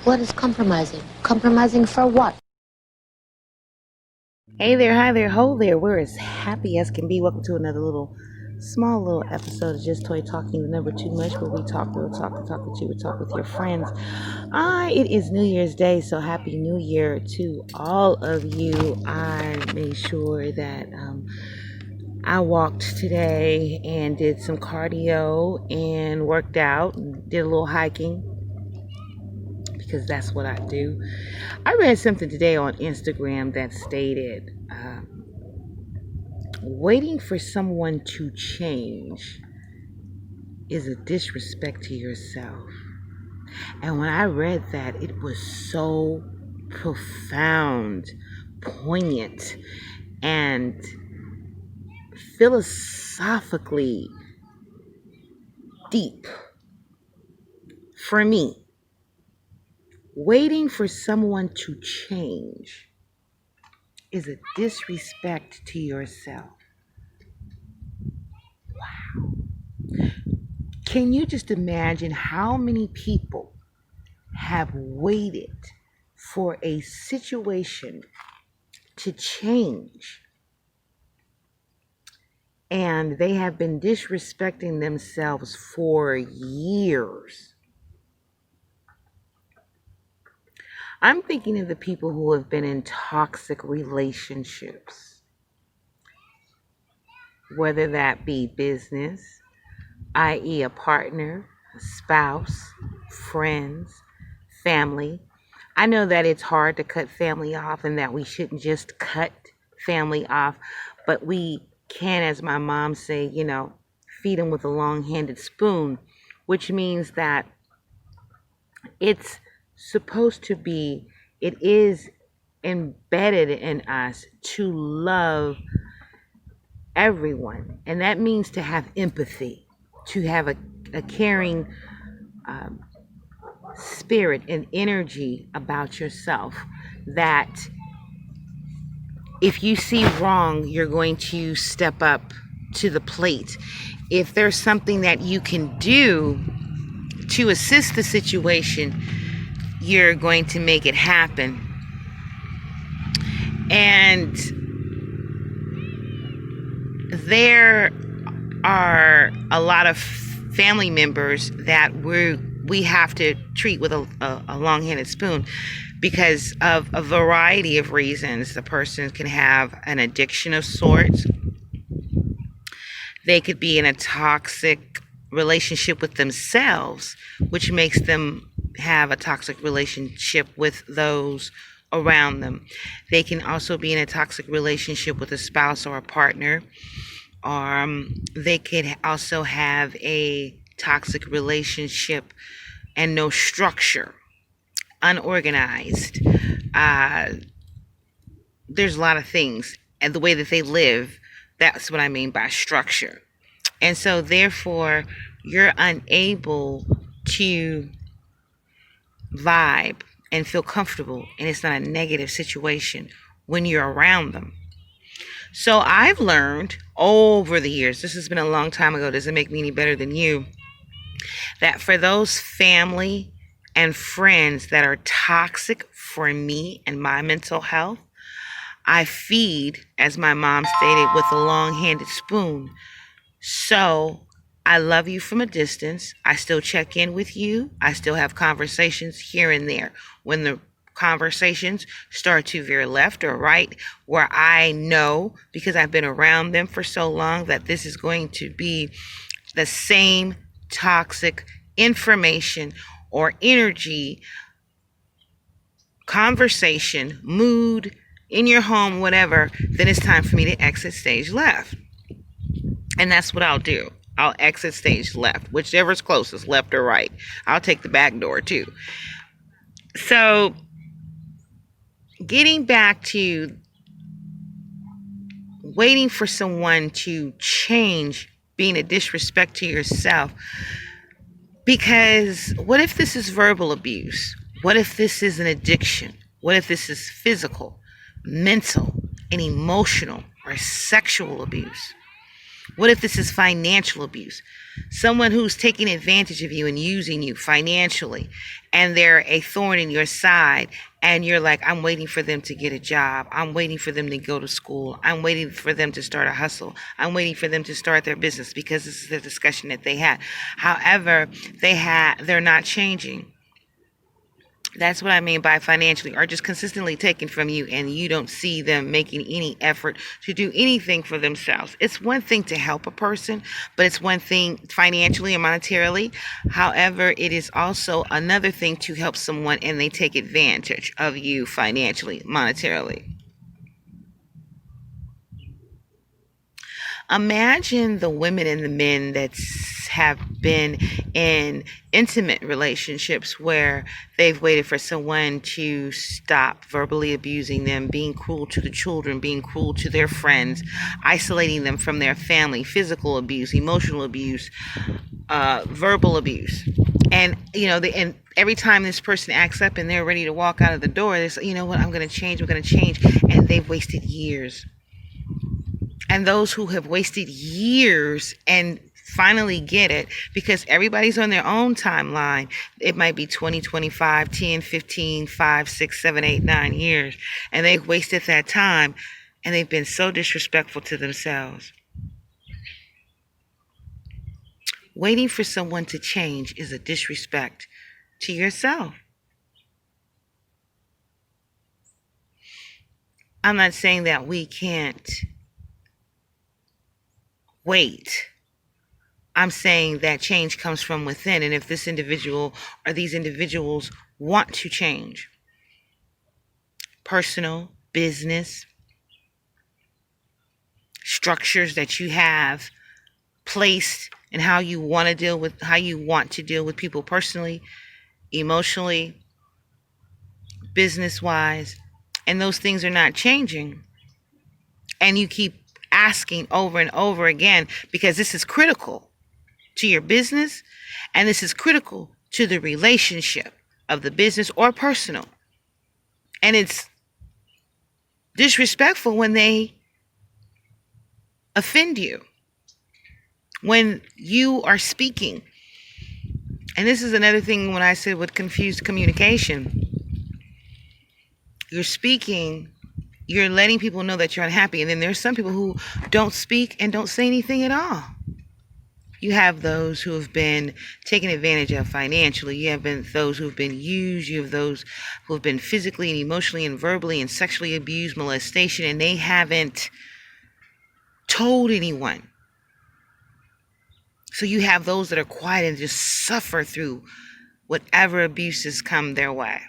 What is compromising? Compromising for what? Hey there, hi there, ho there. We're as happy as can be. Welcome to another small little episode of Just Toy Talking, the number too much, where we talk, we'll talk, and talk with you, we talk with your friends. It is New Year's Day, so Happy New Year to all of you. I made sure that I walked today and did some cardio and worked out and did a little hiking because that's what I do. I read something today on Instagram that stated, waiting for someone to change is a disrespect to yourself. And when I read that, it was so profound, poignant, and philosophically deep for me. Waiting for someone to change is a disrespect to yourself. Wow. Can you just imagine how many people have waited for a situation to change and they have been disrespecting themselves for years? I'm thinking of the people who have been in toxic relationships, whether that be business, i.e. a partner, a spouse, friends, family. I know that it's hard to cut family off and that we shouldn't just cut family off, but we can, as my mom say, feed them with a long-handed spoon, which means that it's supposed to be, it is embedded in us to love everyone. And that means to have empathy, to have a caring spirit and energy about yourself, that if you see wrong, you're going to step up to the plate. If there's something that you can do to assist the situation, you're going to make it happen. And there are a lot of family members that we have to treat with a long-handed spoon because of a variety of reasons. The person can have an addiction of sorts. They could be in a toxic relationship with themselves, which makes them have a toxic relationship with those around them. They can also be in a toxic relationship with a spouse or a partner. They could also have a toxic relationship and no structure, unorganized. There's a lot of things, and the way that they live, that's what I mean by structure. And so therefore, you're unable to vibe and feel comfortable, and it's not a negative situation when you're around them. So I've learned over the years, this has been a long time ago, doesn't make me any better than you, that for those family and friends that are toxic for me and my mental health, I feed, as my mom stated, with a long-handed spoon. So I love you from a distance. I still check in with you. I still have conversations here and there. When the conversations start to veer left or right, where I know, because I've been around them for so long, that this is going to be the same toxic information or energy, conversation, mood in your home, whatever, then it's time for me to exit stage left. And that's what I'll do. I'll exit stage left, whichever's closest, left or right. I'll take the back door too. So getting back to waiting for someone to change being a disrespect to yourself, because what if this is verbal abuse? What if this is an addiction? What if this is physical, mental, and emotional or sexual abuse? What if this is financial abuse? Someone who's taking advantage of you and using you financially, and they're a thorn in your side, and you're like, I'm waiting for them to get a job. I'm waiting for them to go to school. I'm waiting for them to start a hustle. I'm waiting for them to start their business because this is the discussion that they had. However, they're not changing. That's what I mean by financially, are just consistently taken from you, and you don't see them making any effort to do anything for themselves. It's one thing to help a person, but it's one thing financially and monetarily. However, it is also another thing to help someone and they take advantage of you financially, monetarily. Imagine the women and the men that have been in intimate relationships where they've waited for someone to stop verbally abusing them, being cruel to the children, being cruel to their friends, isolating them from their family, physical abuse, emotional abuse, verbal abuse. And and every time this person acts up and they're ready to walk out of the door, they say, you know what, I'm going to change, and they've wasted years. And those who have wasted years and finally get it, because everybody's on their own timeline. It might be 20, 25, 10, 15, 5, 6, 7, 8, 9 years. And they've wasted that time, and they've been so disrespectful to themselves. Waiting for someone to change is a disrespect to yourself. I'm not saying that we can't wait. I'm saying that change comes from within. And if this individual or these individuals want to change, personal, business, structures that you have placed and how you want to deal with people personally, emotionally, business-wise, and those things are not changing, and you keep asking over and over again, because this is critical to your business, and this is critical to the relationship of the business or personal. And it's disrespectful when they offend you, when you are speaking. And this is another thing when I said with confused communication. You're speaking, you're letting people know that you're unhappy, and then there's some people who don't speak and don't say anything at all. You have those who have been taken advantage of financially. You have been those who have been used. You have those who have been physically and emotionally and verbally and sexually abused, molestation, and they haven't told anyone. So you have those that are quiet and just suffer through whatever abuses come their way,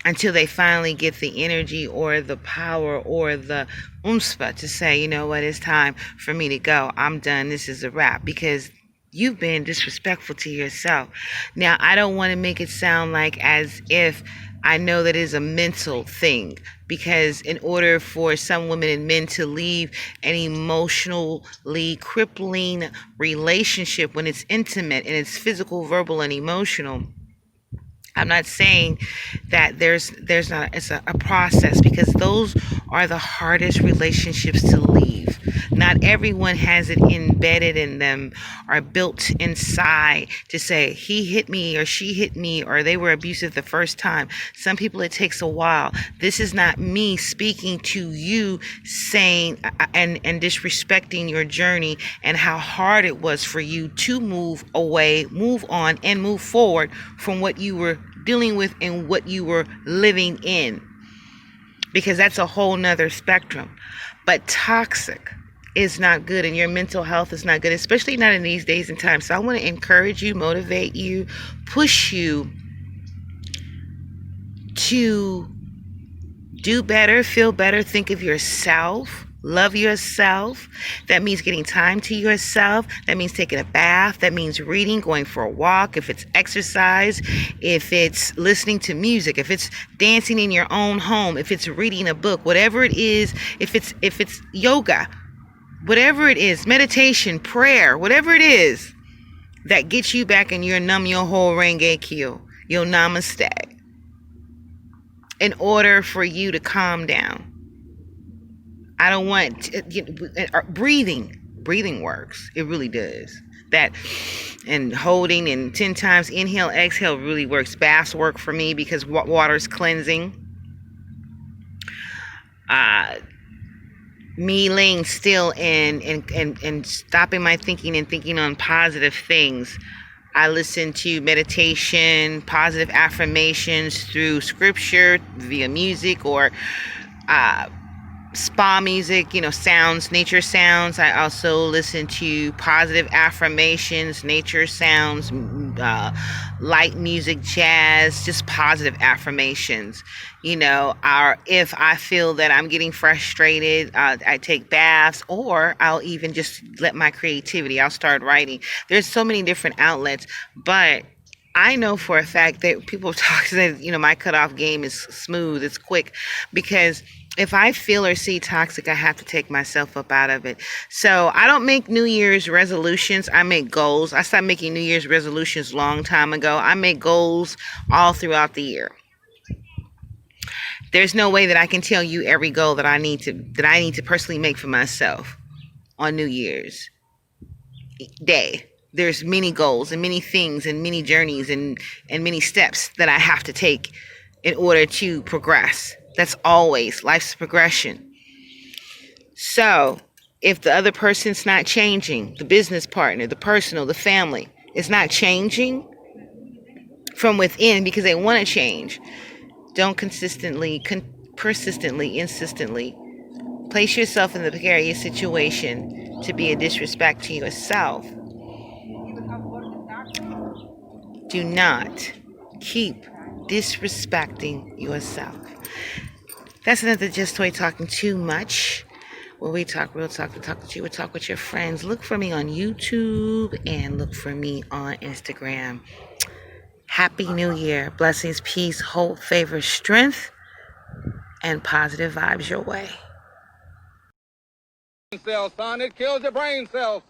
until they finally get the energy or the power or the umspa to say, you know what, it's time for me to go. I'm done. This is a wrap, because you've been disrespectful to yourself. Now, I don't want to make it sound like as if I know that is a mental thing, because in order for some women and men to leave an emotionally crippling relationship when it's intimate and it's physical, verbal, and emotional, I'm not saying that there's not, it's a process, because those are the hardest relationships to leave. Not everyone has it embedded in them or built inside to say, he hit me or she hit me or they were abusive the first time. Some people, it takes a while. This is not me speaking to you saying and disrespecting your journey and how hard it was for you to move away, move on, and move forward from what you were dealing with and what you were living in, because that's a whole nother spectrum. But toxic is not good, and your mental health is not good, especially not in these days and times. So I want to encourage you, motivate you, push you to do better, feel better, think of yourself, love yourself. That means getting time to yourself. That means taking a bath. That means reading, going for a walk. If it's exercise, if it's listening to music, if it's dancing in your own home, if it's reading a book, whatever it is, if it's yoga, whatever it is, meditation, prayer, whatever it is that gets you back in your nam yo ho renge kyo, your namaste, in order for you to calm down. I don't want breathing. breathing works. It really does. That and holding and 10 times inhale, exhale really works. Baths work for me because water's cleansing. Me laying still and stopping my thinking and thinking on positive things. I listen to meditation, positive affirmations through scripture, via music, or spa music, sounds, nature sounds. I also listen to positive affirmations, nature sounds, light music, jazz, just positive affirmations. If I feel that I'm getting frustrated, I take baths, or I'll even just let my creativity, I'll start writing. There's so many different outlets, but I know for a fact that people talk that, my cutoff game is smooth, it's quick, because if I feel or see toxic, I have to take myself up out of it. So I don't make New Year's resolutions. I make goals. I stopped making New Year's resolutions a long time ago. I make goals all throughout the year. There's no way that I can tell you every goal that I need to personally make for myself on New Year's Day. There's many goals and many things and many journeys and many steps that I have to take in order to progress. That's always life's progression. So if the other person's not changing, the business partner, the personal, the family is not changing from within because they want to change, don't persistently, insistently place yourself in the precarious situation to be a disrespect to yourself. Do not keep disrespecting yourself. That's another Just Toy Talking Too Much. Where we talk real talk, we talk with you, we talk with your friends. Look for me on YouTube and look for me on Instagram. Happy New Year. Blessings, peace, hope, favor, strength, and positive vibes your way. Son, it kills your brain cells.